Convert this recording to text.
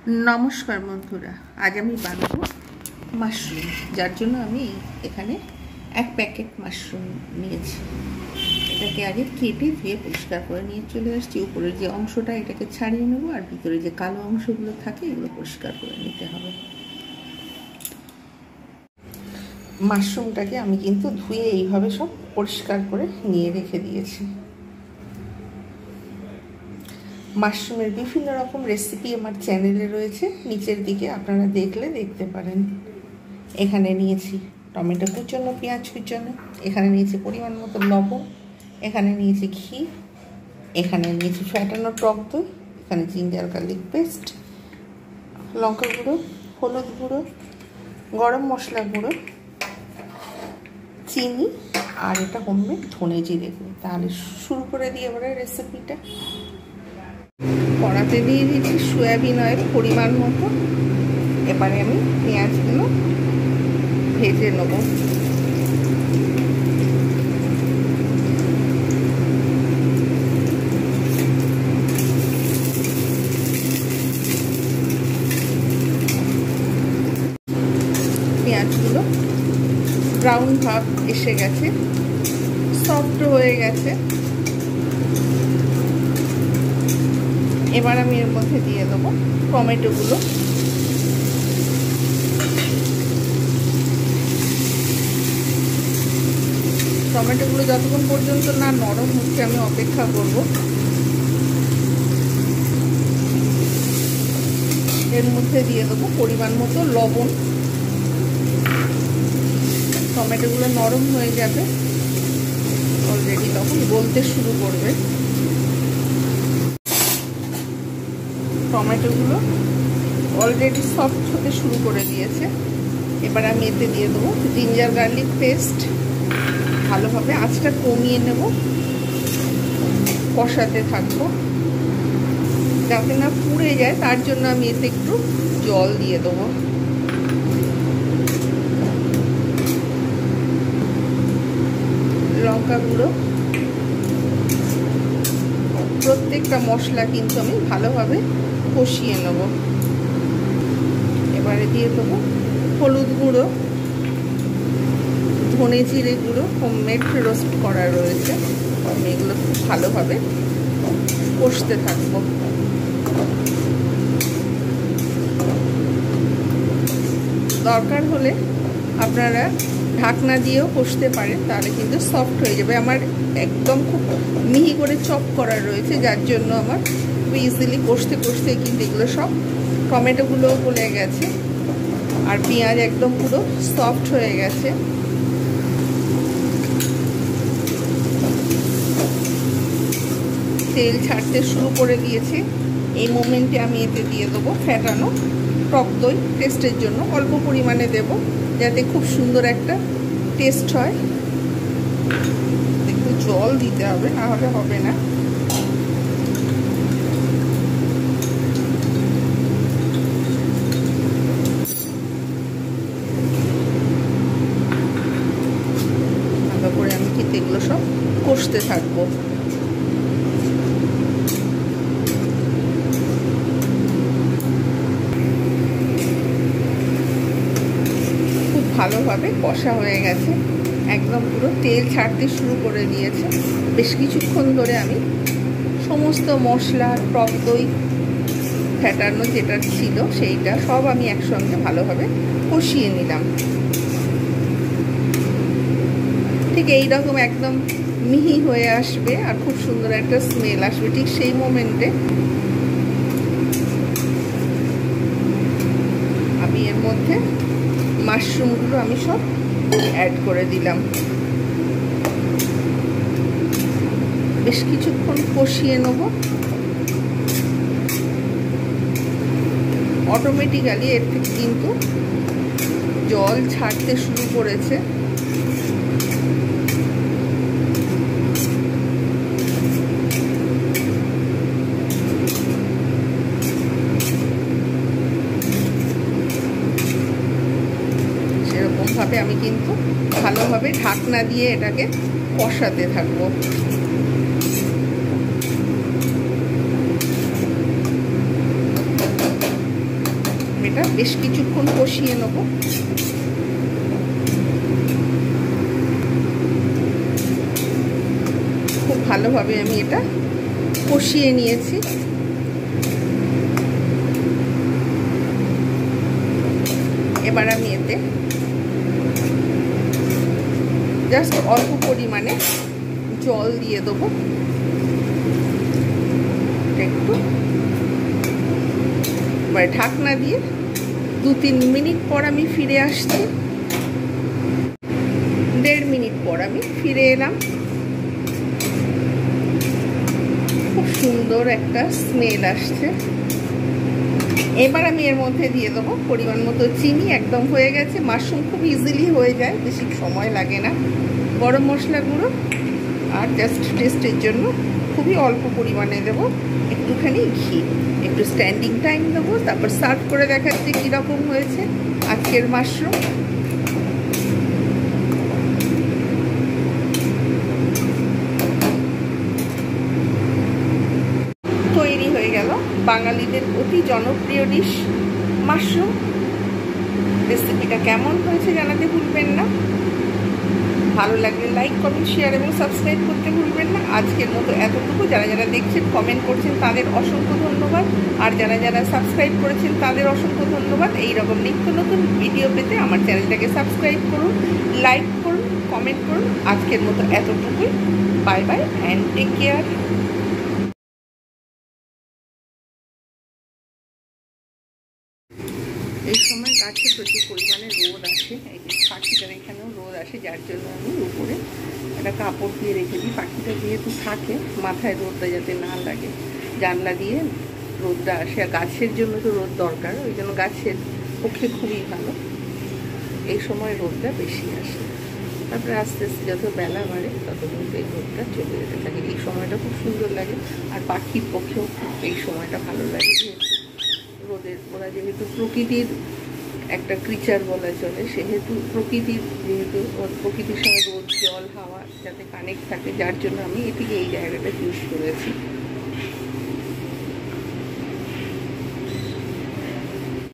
नमस्कार बंधुरा आज आमी बानाबो माशरूम जार जोन्नो आमी एखाने एक पैकेट माशरूम निয়েছি। এটাকে আগে কেটে ধুয়ে পরিষ্কার করে নিয়ে চলে আসছি। উপরের যে অংশটা এটাকে ছাড়িয়ে নেব আর ভিতরে যে কালো অংশগুলো থাকে এগুলো পরিষ্কার করে নিতে হবে। মাশরুমটাকে আমি কিন্তু ধুয়ে এইভাবে সব পরিষ্কার করে নিয়ে রেখে দিয়েছি। মাশরুমের বিভিন্ন রকম রেসিপি আমার চ্যানেলে রয়েছে, নিচের দিকে আপনারা দেখলে দেখতে পারেন। এখানে নিয়েছি টমেটো কুচনো, পেঁয়াজ কুচনো, এখানে নিয়েছি পরিমাণ মতো লবণ, এখানে নিয়েছি ঘি, এখানে নিয়েছি ফ্যাটানো টক দই, এখানে জিঞ্জার গার্লিক পেস্ট, লঙ্কা গুঁড়ো, হলুদ গুঁড়ো, গরম মশলা গুঁড়ো, চিনি আর এটা হোমমেড ধনে জিরে গুঁড়ো। তাহলে শুরু করে দিই এবারে রেসিপিটা। কড়াতে দিয়ে দিচ্ছি সয়াবিন অয়েল পরিমাণ মতো। এবারে আমি পেঁয়াজগুলো ভেজে নেব। পেঁয়াজগুলো ব্রাউন ভাব এসে গেছে, সফট হয়ে গেছে। এবার আমি এর মধ্যে দিয়ে দেবো টমেটোগুলো। টমেটোগুলো যতক্ষণ পর্যন্ত না নরম হচ্ছে আমি অপেক্ষা করব। এর মধ্যে দিয়ে দেবো পরিমাণ মতো লবণ। টমেটোগুলো নরম হয়ে যাবে, অলরেডি তখন গলতে শুরু করবে। টমেটোগুলো অলরেডি সফট হতে শুরু করে দিয়েছে। এবার আমি এতে দিয়ে দেবো জিঞ্জার গার্লিক পেস্ট। ভালোভাবে আঁচটা কমিয়ে নেব, কষাতে থাকবো যাতে না পুড়ে যায়, তার জন্য আমি এতে একটু জল দিয়ে দেবো। লঙ্কা গুঁড়ো, প্রত্যেকটা মশলা কিন্তু আমি ভালোভাবে কষিয়ে নেব। এবারে দিয়ে দেবো হলুদ গুঁড়ো, ধনে জিরে গুঁড়ো হোমমেড রোস্ট করা রয়েছে। আমি এগুলো খুব ভালোভাবে কষতে থাকবো। দরকার হলে আপনারা ঢাকনা দিয়েও কষতে পারেন, তাহলে কিন্তু সফট হয়ে যাবে। আমার একদম খুব মিহি করে চপ করা রয়েছে, যার জন্য আমার খুব ইজিলি কষতে কষতে কিন্তু এগুলো সব টমেটোগুলোও গলে গেছে আর পেঁয়াজ একদম পুরো সফট হয়ে গেছে। তেল ছাড়তে শুরু করে দিয়েছে। এই মোমেন্টে আমি এতে দিয়ে দেবো ফ্যাটানো টক দই। টেস্টের জন্য অল্প পরিমাণে দেব, যাতে খুব সুন্দর একটা টেস্ট হয়। একটু জল দিতে হবে, না হলে হবে না। ভালো করে আমি কিন্তু এগুলো সব কষতে থাকবো। ভালোভাবে কষা হয়ে গেছে, একদম পুরো তেল ছাড়তে শুরু করে দিয়েছে। বেশ কিছুক্ষণ ধরে আমি সমস্ত মশলা, টক দই, ফ্যাটানো যেটা ছিল সেইটা সব আমি একসঙ্গে ভালোভাবে কষিয়ে নিলাম। ঠিক এইরকম একদম মিহি হয়ে আসবে আর খুব সুন্দর একটা স্মেল আসবে। ঠিক সেই মোমেন্টে আমি এর মধ্যে মাশরুমগুলো আমি সব অ্যাড করে দিলাম। বেশ কিছুক্ষণ কষিয়ে নেব। অটোমেটিক্যালি এর থেকে কিন্তু জল ছাড়তে শুরু করেছে। সেরকমভাবে আমি কিন্তু ভালোভাবে ঢাকনা দিয়ে এটাকে কষাতে থাকবো। বেশ কিছুক্ষণ কষিয়ে নেব। খুব ভালোভাবে আমি এটা কষিয়ে নিয়েছি। এবার আমি এতে জাস্ট অল্প পরিমাণে জল দিয়ে দেবো একটু। এবার ঢাকনা দিয়ে 2-3 মিনিট পর আমি ফিরে আসছি। 1.5 মিনিট পর আমি ফিরে এলাম। খুব সুন্দর একটা স্মেল আসছে। এবার আমি এর মধ্যে দিয়ে দেবো পরিমাণ মতো চিনি। একদম হয়ে গেছে। মাশরুম খুব ইজিলি হয়ে যায়, বেশি সময় লাগে না। গরম মশলা গুঁড়ো আর জাস্ট টেস্টের জন্য খুবই অল্প পরিমাণে দেবো একটুখানি ঘি। একটু স্ট্যান্ডিং টাইম দেবো, তারপর সার্ভ করে দেখাচ্ছি কীরকম হয়েছে আজকের মাশরুম। তৈরি হয়ে গেল বাঙালিদের অতি জনপ্রিয় ডিশ মাশরুম। রেসিপিটা কেমন হয়েছে জানাতে ভুলবেন না। ভালো লাগলে লাইক, কমেন্ট, শেয়ার এবং সাবস্ক্রাইব করতে ভুলবেন না। আজকের মতো এতটুকু। যারা যারা দেখছেন, কমেন্ট করছেন, তাদের অসংখ্য ধন্যবাদ। আর যারা যারা সাবস্ক্রাইব করেছেন তাদের অসংখ্য ধন্যবাদ। এইরকম নিত্য নতুন ভিডিও পেতে আমার চ্যানেলটাকে সাবস্ক্রাইব করুন, লাইক করুন, কমেন্ট করুন। আজকের মতো এতটুকুই। Bye bye and take care. এই সময় গাছে প্রচুর পরিমাণে রোদ আসে। এই যে পাখিটার এখানেও রোদ আসে, যার জন্য আমি উপরে একটা কাপড় দিয়ে রেখে দিই। পাখিটা যেহেতু থাকে, মাথায় রোদটা যাতে না লাগে, জানলা দিয়ে রোদটা আসে। আর গাছের জন্য তো রোদ দরকার, ওই জন্য গাছের পক্ষে খুবই ভালো এই সময় রোদটা বেশি আসে। তারপরে আস্তে আস্তে যত বেলা বাড়ে তত কিন্তু এই রোদটা চলে যেতে থাকে। এই সময়টা খুব সুন্দর লাগে। আর পাখির পক্ষেও এই সময়টা ভালো লাগে, যেহেতু রোদের ওরা যেহেতু প্রকৃতির একটা ক্রিচার বলা চলে, সেহেতু প্রকৃতির যেহেতু প্রকৃতির সঙ্গে রোদ, জল, হাওয়া যাতে কানেক্ট থাকে, যার জন্য আমি এটিকে এই জায়গাটা চুজ করেছি।